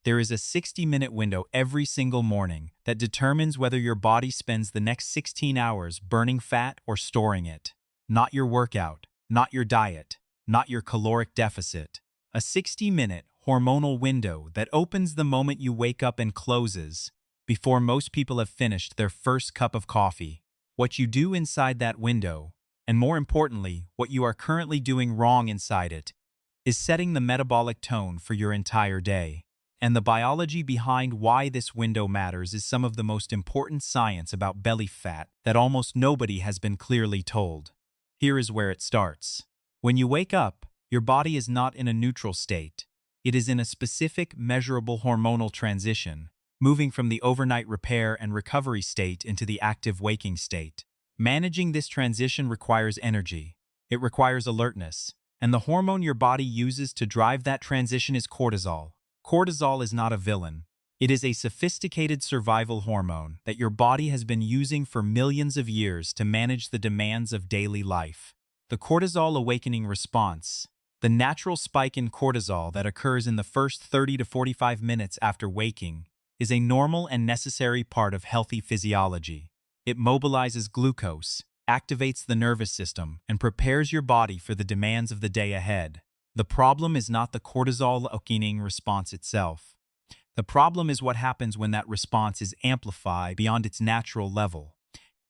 There is a 60-minute window every single morning that determines whether your body spends the next 16 hours burning fat or storing it. Not your workout, not your diet, not your caloric deficit. A 60-minute hormonal window that opens the moment you wake up and closes before most people have finished their first cup of coffee. What you do inside that window, and more importantly, what you are currently doing wrong inside it, is setting the metabolic tone for your entire day. And the biology behind why this window matters is some of the most important science about belly fat that almost nobody has been clearly told. Here is where it starts. When you wake up, your body is not in a neutral state. It is in a specific, measurable hormonal transition, moving from the overnight repair and recovery state into the active waking state. Managing this transition requires energy. It requires alertness. And the hormone your body uses to drive that transition is cortisol. Cortisol is not a villain. It is a sophisticated survival hormone that your body has been using for millions of years to manage the demands of daily life. The cortisol awakening response, the natural spike in cortisol that occurs in the first 30 to 45 minutes after waking, is a normal and necessary part of healthy physiology. It mobilizes glucose, activates the nervous system, and prepares your body for the demands of the day ahead. The problem is not the cortisol awakening response itself. The problem is what happens when that response is amplified beyond its natural level,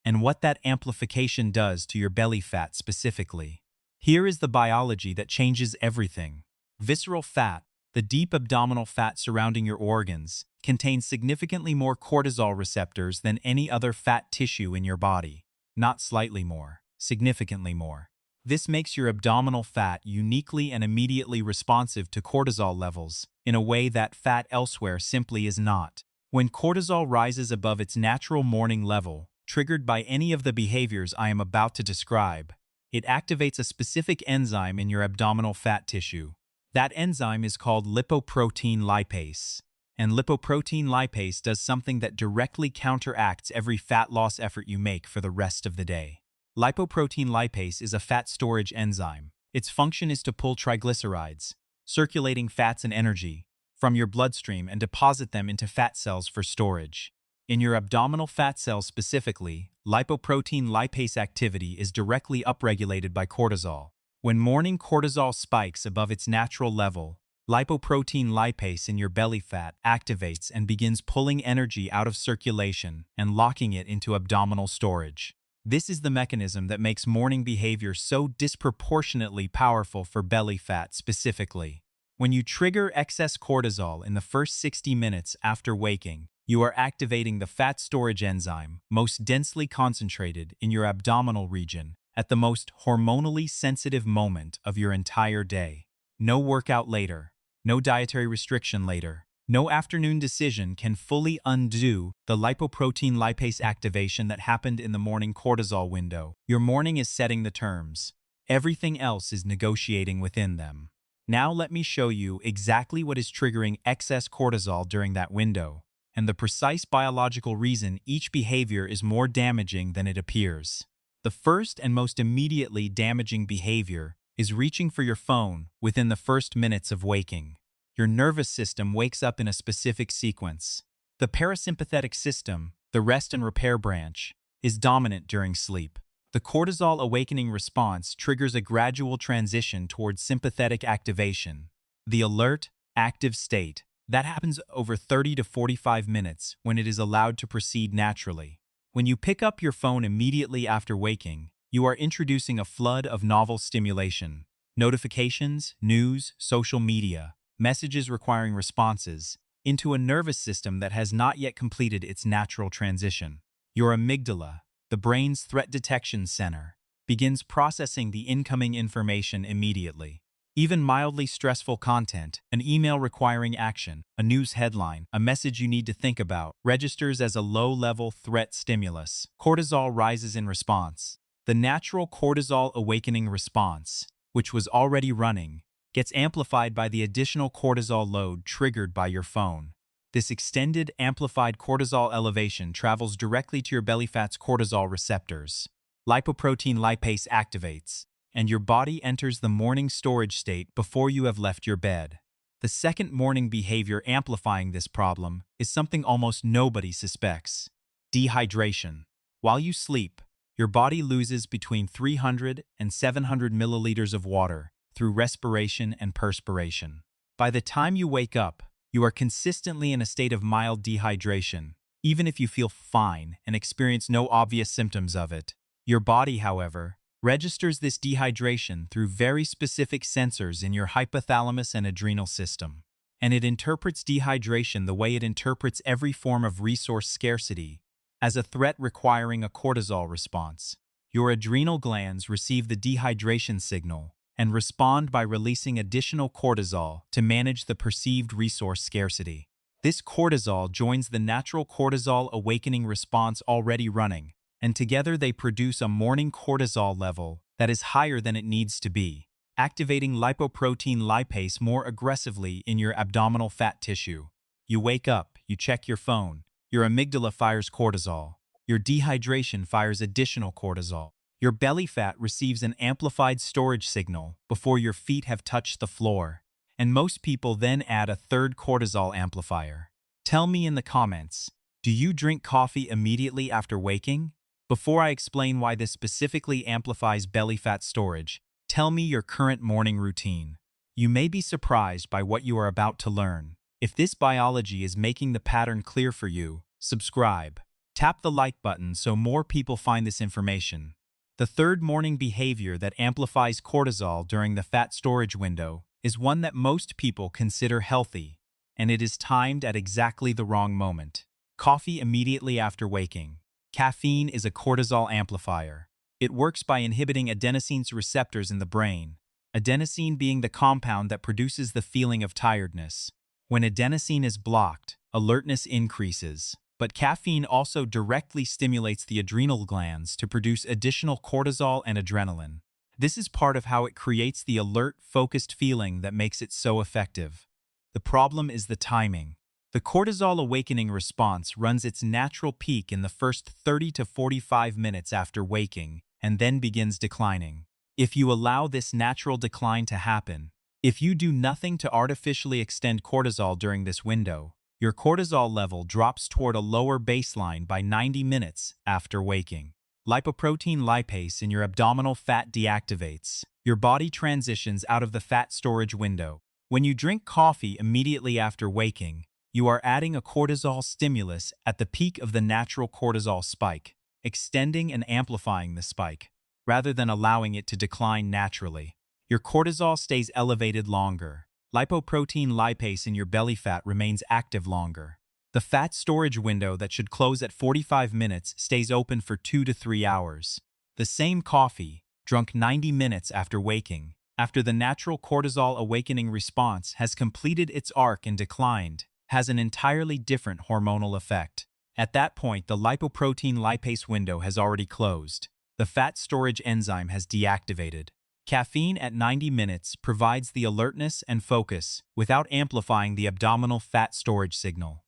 and what that amplification does to your belly fat specifically. Here is the biology that changes everything. Visceral fat, the deep abdominal fat surrounding your organs, contains significantly more cortisol receptors than any other fat tissue in your body. Not slightly more, significantly more. This makes your abdominal fat uniquely and immediately responsive to cortisol levels in a way that fat elsewhere simply is not. When cortisol rises above its natural morning level, triggered by any of the behaviors I am about to describe, it activates a specific enzyme in your abdominal fat tissue. That enzyme is called lipoprotein lipase. And lipoprotein lipase does something that directly counteracts every fat loss effort you make for the rest of the day. Lipoprotein lipase is a fat storage enzyme. Its function is to pull triglycerides, circulating fats and energy, from your bloodstream and deposit them into fat cells for storage. In your abdominal fat cells specifically, lipoprotein lipase activity is directly upregulated by cortisol. When morning cortisol spikes above its natural level, lipoprotein lipase in your belly fat activates and begins pulling energy out of circulation and locking it into abdominal storage. This is the mechanism that makes morning behavior so disproportionately powerful for belly fat specifically. When you trigger excess cortisol in the first 60 minutes after waking, you are activating the fat storage enzyme, most densely concentrated in your abdominal region, at the most hormonally sensitive moment of your entire day. No workout later. No dietary restriction later. No afternoon decision can fully undo the lipoprotein lipase activation that happened in the morning cortisol window. Your morning is setting the terms. Everything else is negotiating within them. Now let me show you exactly what is triggering excess cortisol during that window, and the precise biological reason each behavior is more damaging than it appears. The first and most immediately damaging behavior is reaching for your phone within the first minutes of waking. Your nervous system wakes up in a specific sequence. The parasympathetic system, the rest and repair branch, is dominant during sleep. The cortisol awakening response triggers a gradual transition towards sympathetic activation, the alert, active state. That happens over 30 to 45 minutes when it is allowed to proceed naturally. When you pick up your phone immediately after waking, you are introducing a flood of novel stimulation. Notifications, news, social media, messages requiring responses, into a nervous system that has not yet completed its natural transition. Your amygdala, the brain's threat detection center, begins processing the incoming information immediately. Even mildly stressful content, an email requiring action, a news headline, a message you need to think about, registers as a low-level threat stimulus. Cortisol rises in response. The natural cortisol awakening response, which was already running, gets amplified by the additional cortisol load triggered by your phone. This extended, amplified cortisol elevation travels directly to your belly fat's cortisol receptors. Lipoprotein lipase activates, and your body enters the morning storage state before you have left your bed. The The second morning behavior amplifying this problem is something almost nobody suspects: dehydration. While you sleep, your body loses between 300 and 700 milliliters of water through respiration and perspiration. By the time you wake up, you are consistently in a state of mild dehydration, even if you feel fine and experience no obvious symptoms of it. Your body, however, registers this dehydration through very specific sensors in your hypothalamus and adrenal system. And it interprets dehydration the way it interprets every form of resource scarcity, as a threat requiring a cortisol response. Your adrenal glands receive the dehydration signal and respond by releasing additional cortisol to manage the perceived resource scarcity. This cortisol joins the natural cortisol awakening response already running, and together they produce a morning cortisol level that is higher than it needs to be, activating lipoprotein lipase more aggressively in your abdominal fat tissue. You wake up, you check your phone, your amygdala fires cortisol, your dehydration fires additional cortisol. Your belly fat receives an amplified storage signal before your feet have touched the floor, and most people then add a third cortisol amplifier. Tell me in the comments, do you drink coffee immediately after waking? Before I explain why this specifically amplifies belly fat storage, tell me your current morning routine. You may be surprised by what you are about to learn. If this biology is making the pattern clear for you, subscribe. Tap the like button so more people find this information. The third morning behavior that amplifies cortisol during the fat storage window is one that most people consider healthy, and it is timed at exactly the wrong moment. Coffee immediately after waking. Caffeine is a cortisol amplifier. It works by inhibiting adenosine's receptors in the brain, adenosine being the compound that produces the feeling of tiredness. When adenosine is blocked, alertness increases. But caffeine also directly stimulates the adrenal glands to produce additional cortisol and adrenaline. This is part of how it creates the alert, focused feeling that makes it so effective. The problem is the timing. The cortisol awakening response runs its natural peak in the first 30 to 45 minutes after waking and then begins declining. If you allow this natural decline to happen, if you do nothing to artificially extend cortisol during this window, your cortisol level drops toward a lower baseline by 90 minutes after waking. Lipoprotein lipase in your abdominal fat deactivates. Your body transitions out of the fat storage window. When you drink coffee immediately after waking, you are adding a cortisol stimulus at the peak of the natural cortisol spike, extending and amplifying the spike, rather than allowing it to decline naturally. Your cortisol stays elevated longer. Lipoprotein lipase in your belly fat remains active longer. The fat storage window that should close at 45 minutes stays open for 2 to 3 hours. The same coffee, drunk 90 minutes after waking, after the natural cortisol awakening response has completed its arc and declined, has an entirely different hormonal effect. At that point, the lipoprotein lipase window has already closed. The fat storage enzyme has deactivated. Caffeine at 90 minutes provides the alertness and focus without amplifying the abdominal fat storage signal.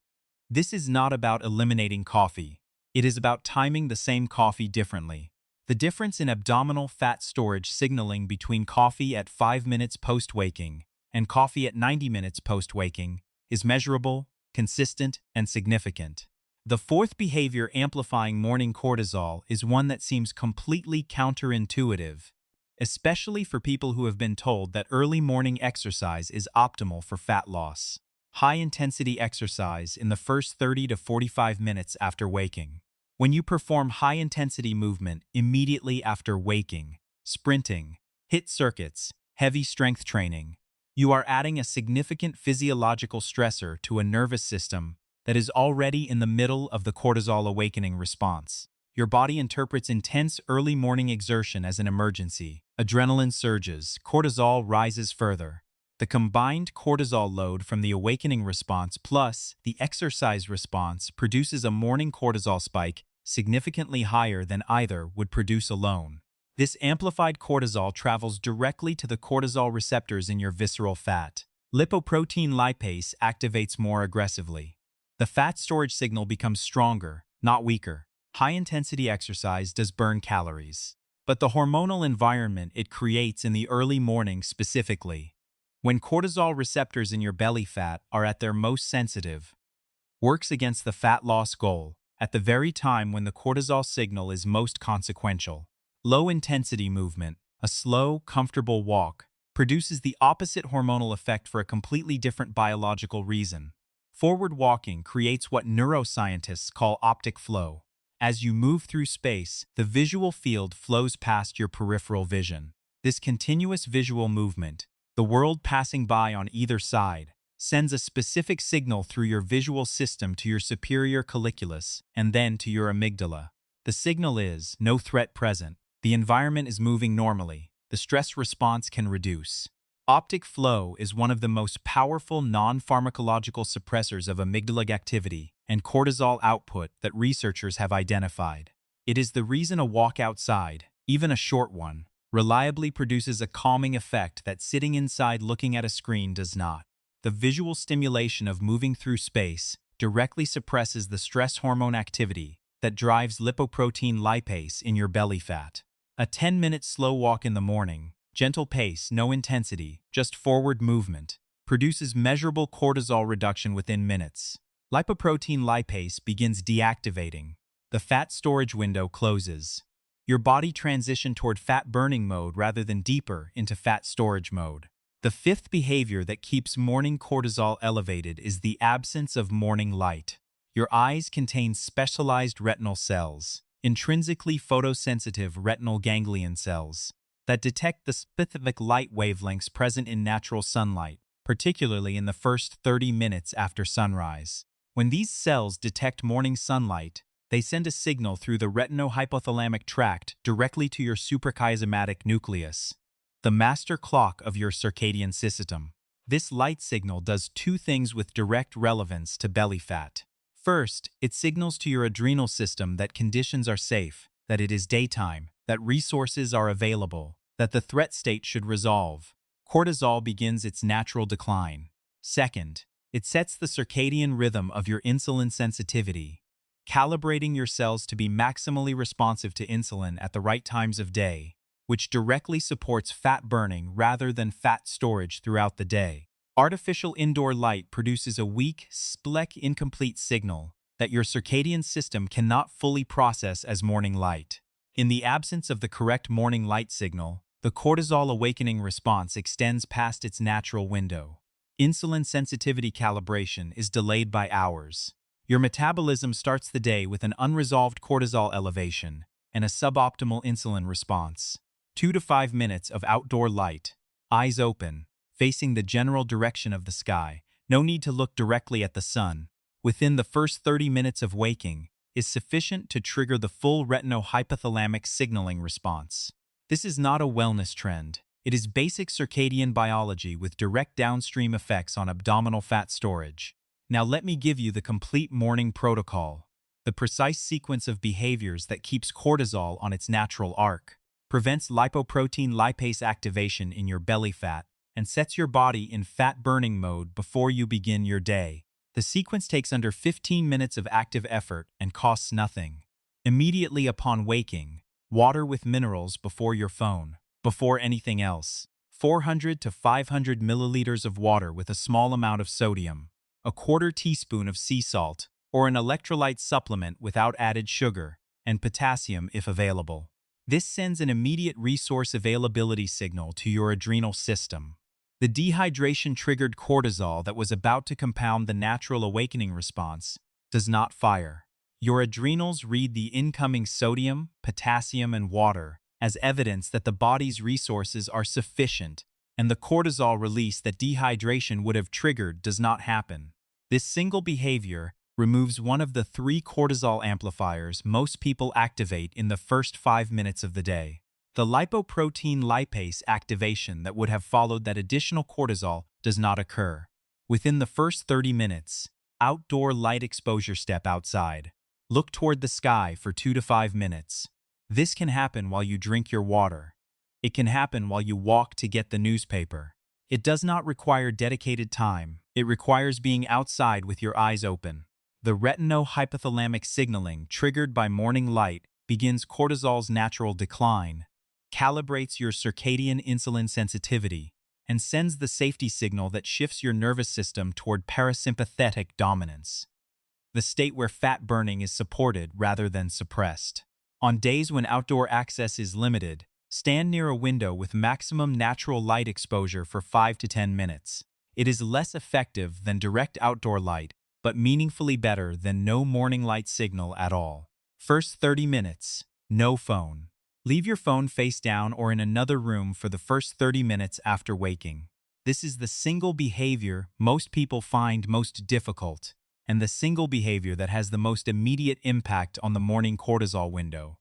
This is not about eliminating coffee. It is about timing the same coffee differently. The difference in abdominal fat storage signaling between coffee at 5 minutes post-waking and coffee at 90 minutes post-waking is measurable, consistent, and significant. The fourth behavior amplifying morning cortisol is one that seems completely counterintuitive, especially for people who have been told that early morning exercise is optimal for fat loss. High-intensity exercise in the first 30 to 45 minutes after waking. When you perform high-intensity movement immediately after waking, sprinting, HIIT circuits, heavy strength training, you are adding a significant physiological stressor to a nervous system that is already in the middle of the cortisol awakening response. Your body interprets intense early morning exertion as an emergency. Adrenaline surges, cortisol rises further. The combined cortisol load from the awakening response plus the exercise response produces a morning cortisol spike significantly higher than either would produce alone. This amplified cortisol travels directly to the cortisol receptors in your visceral fat. Lipoprotein lipase activates more aggressively. The fat storage signal becomes stronger, not weaker. High-intensity exercise does burn calories, but the hormonal environment it creates in the early morning specifically. When cortisol receptors in your belly fat are at their most sensitive, works against the fat loss goal at the very time when the cortisol signal is most consequential. Low-intensity movement, a slow, comfortable walk, produces the opposite hormonal effect for a completely different biological reason. Forward walking creates what neuroscientists call optic flow. As you move through space, the visual field flows past your peripheral vision. This continuous visual movement, the world passing by on either side, sends a specific signal through your visual system to your superior colliculus and then to your amygdala. The signal is no threat present. The environment is moving normally. The stress response can reduce. Optic flow is one of the most powerful non-pharmacological suppressors of amygdalic activity and cortisol output that researchers have identified. It is the reason a walk outside, even a short one, reliably produces a calming effect that sitting inside looking at a screen does not. The visual stimulation of moving through space directly suppresses the stress hormone activity that drives lipoprotein lipase in your belly fat. A 10-minute slow walk in the morning, gentle pace, no intensity, just forward movement, produces measurable cortisol reduction within minutes. Lipoprotein lipase begins deactivating. The fat storage window closes. Your body transitions toward fat burning mode rather than deeper into fat storage mode. The fifth behavior that keeps morning cortisol elevated is the absence of morning light. Your eyes contain specialized retinal cells, intrinsically photosensitive retinal ganglion cells, that detect the specific light wavelengths present in natural sunlight, particularly in the first 30 minutes after sunrise. When these cells detect morning sunlight, they send a signal through the retinohypothalamic tract directly to your suprachiasmatic nucleus, the master clock of your circadian system. This light signal does two things with direct relevance to belly fat. First, it signals to your adrenal system that conditions are safe, that it is daytime, that resources are available, that the threat state should resolve. Cortisol begins its natural decline. Second, it sets the circadian rhythm of your insulin sensitivity, calibrating your cells to be maximally responsive to insulin at the right times of day, which directly supports fat burning rather than fat storage throughout the day. Artificial indoor light produces a weak, incomplete signal that your circadian system cannot fully process as morning light. In the absence of the correct morning light signal, the cortisol awakening response extends past its natural window. Insulin sensitivity calibration is delayed by hours. Your metabolism starts the day with an unresolved cortisol elevation and a suboptimal insulin response. 2 to 5 minutes of outdoor light, eyes open, facing the general direction of the sky, no need to look directly at the sun, within the first 30 minutes of waking, is sufficient to trigger the full retinohypothalamic signaling response. This is not a wellness trend. It is basic circadian biology with direct downstream effects on abdominal fat storage. Now let me give you the complete morning protocol, the precise sequence of behaviors that keeps cortisol on its natural arc, prevents lipoprotein lipase activation in your belly fat, and sets your body in fat-burning mode before you begin your day. The sequence takes under 15 minutes of active effort and costs nothing. Immediately upon waking, water with minerals before your phone. Before anything else, 400 to 500 milliliters of water with a small amount of sodium, a quarter teaspoon of sea salt, or an electrolyte supplement without added sugar, and potassium if available. This sends an immediate resource availability signal to your adrenal system. The dehydration-triggered cortisol that was about to compound the natural awakening response does not fire. Your adrenals read the incoming sodium, potassium, and water as evidence that the body's resources are sufficient, and the cortisol release that dehydration would have triggered does not happen. This single behavior removes one of the 3 cortisol amplifiers most people activate in the first 5 minutes of the day. The lipoprotein lipase activation that would have followed that additional cortisol does not occur. Within the first 30 minutes, outdoor light exposure, step outside. Look toward the sky for 2 to 5 minutes. This can happen while you drink your water. It can happen while you walk to get the newspaper. It does not require dedicated time. It requires being outside with your eyes open. The retinohypothalamic signaling triggered by morning light begins cortisol's natural decline, calibrates your circadian insulin sensitivity, and sends the safety signal that shifts your nervous system toward parasympathetic dominance, the state where fat burning is supported rather than suppressed. On days when outdoor access is limited, stand near a window with maximum natural light exposure for 5 to 10 minutes. It is less effective than direct outdoor light, but meaningfully better than no morning light signal at all. First 30 minutes, no phone. Leave your phone face down or in another room for the first 30 minutes after waking. This is the single behavior most people find most difficult, and the single behavior that has the most immediate impact on the morning cortisol window.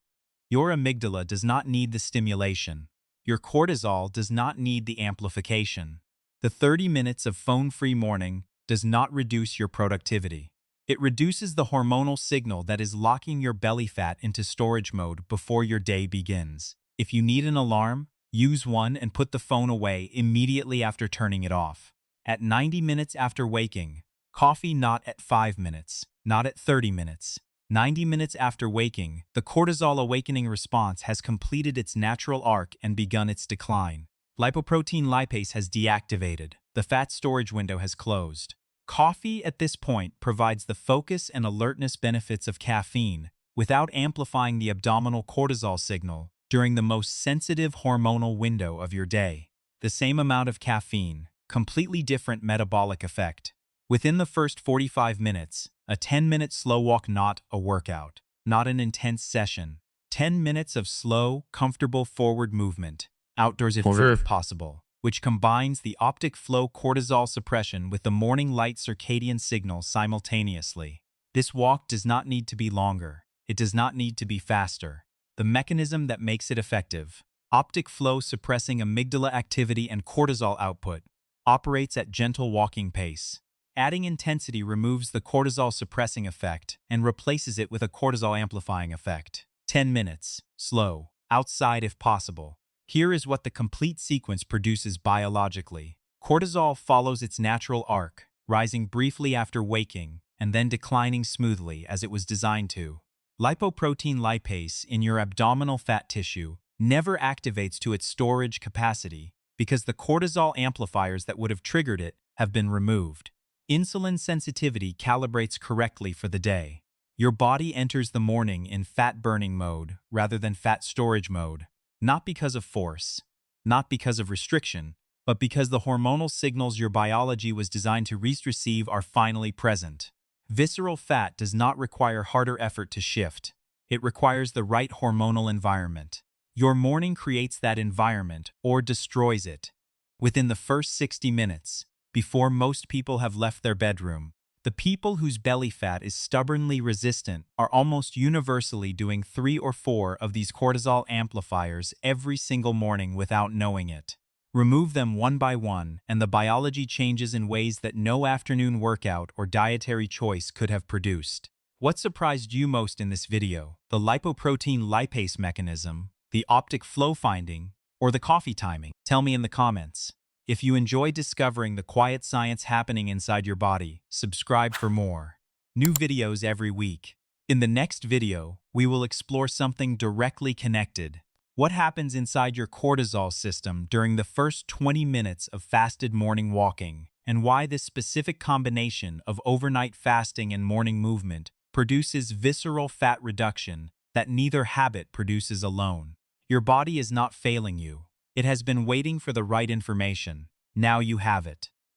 Your amygdala does not need the stimulation. Your cortisol does not need the amplification. The 30 minutes of phone-free morning does not reduce your productivity. It reduces the hormonal signal that is locking your belly fat into storage mode before your day begins. If you need an alarm, use one and put the phone away immediately after turning it off. At 90 minutes after waking, coffee not at 5 minutes, not at 30 minutes. 90 minutes after waking, the cortisol awakening response has completed its natural arc and begun its decline. Lipoprotein lipase has deactivated. The fat storage window has closed. Coffee at this point provides the focus and alertness benefits of caffeine without amplifying the abdominal cortisol signal during the most sensitive hormonal window of your day. The same amount of caffeine, completely different metabolic effect. Within the first 45 minutes, a 10-minute slow walk, not a workout, not an intense session. 10 minutes of slow, comfortable forward movement, outdoors if possible, which combines the optic flow cortisol suppression with the morning light circadian signal simultaneously. This walk does not need to be longer. It does not need to be faster. The mechanism that makes it effective, optic flow suppressing amygdala activity and cortisol output, operates at gentle walking pace. Adding intensity removes the cortisol suppressing effect and replaces it with a cortisol amplifying effect. 10 minutes, slow, outside if possible. Here is what the complete sequence produces biologically. Cortisol follows its natural arc, rising briefly after waking and then declining smoothly as it was designed to. Lipoprotein lipase in your abdominal fat tissue never activates to its storage capacity because the cortisol amplifiers that would have triggered it have been removed. Insulin sensitivity calibrates correctly for the day. Your body enters the morning in fat-burning mode rather than fat storage mode, not because of force, not because of restriction, but because the hormonal signals your biology was designed to receive are finally present. Visceral fat does not require harder effort to shift. It requires the right hormonal environment. Your morning creates that environment or destroys it. Within the first 60 minutes, before most people have left their bedroom, the people whose belly fat is stubbornly resistant are almost universally doing 3 or 4 of these cortisol amplifiers every single morning without knowing it. Remove them one by one, and the biology changes in ways that no afternoon workout or dietary choice could have produced. What surprised you most in this video? The lipoprotein lipase mechanism, the optic flow finding, or the coffee timing? Tell me in the comments. If you enjoy discovering the quiet science happening inside your body, subscribe for more. New videos every week. In the next video, we will explore something directly connected. What happens inside your cortisol system during the first 20 minutes of fasted morning walking, and why this specific combination of overnight fasting and morning movement produces visceral fat reduction that neither habit produces alone. Your body is not failing you. It has been waiting for the right information. Now you have it.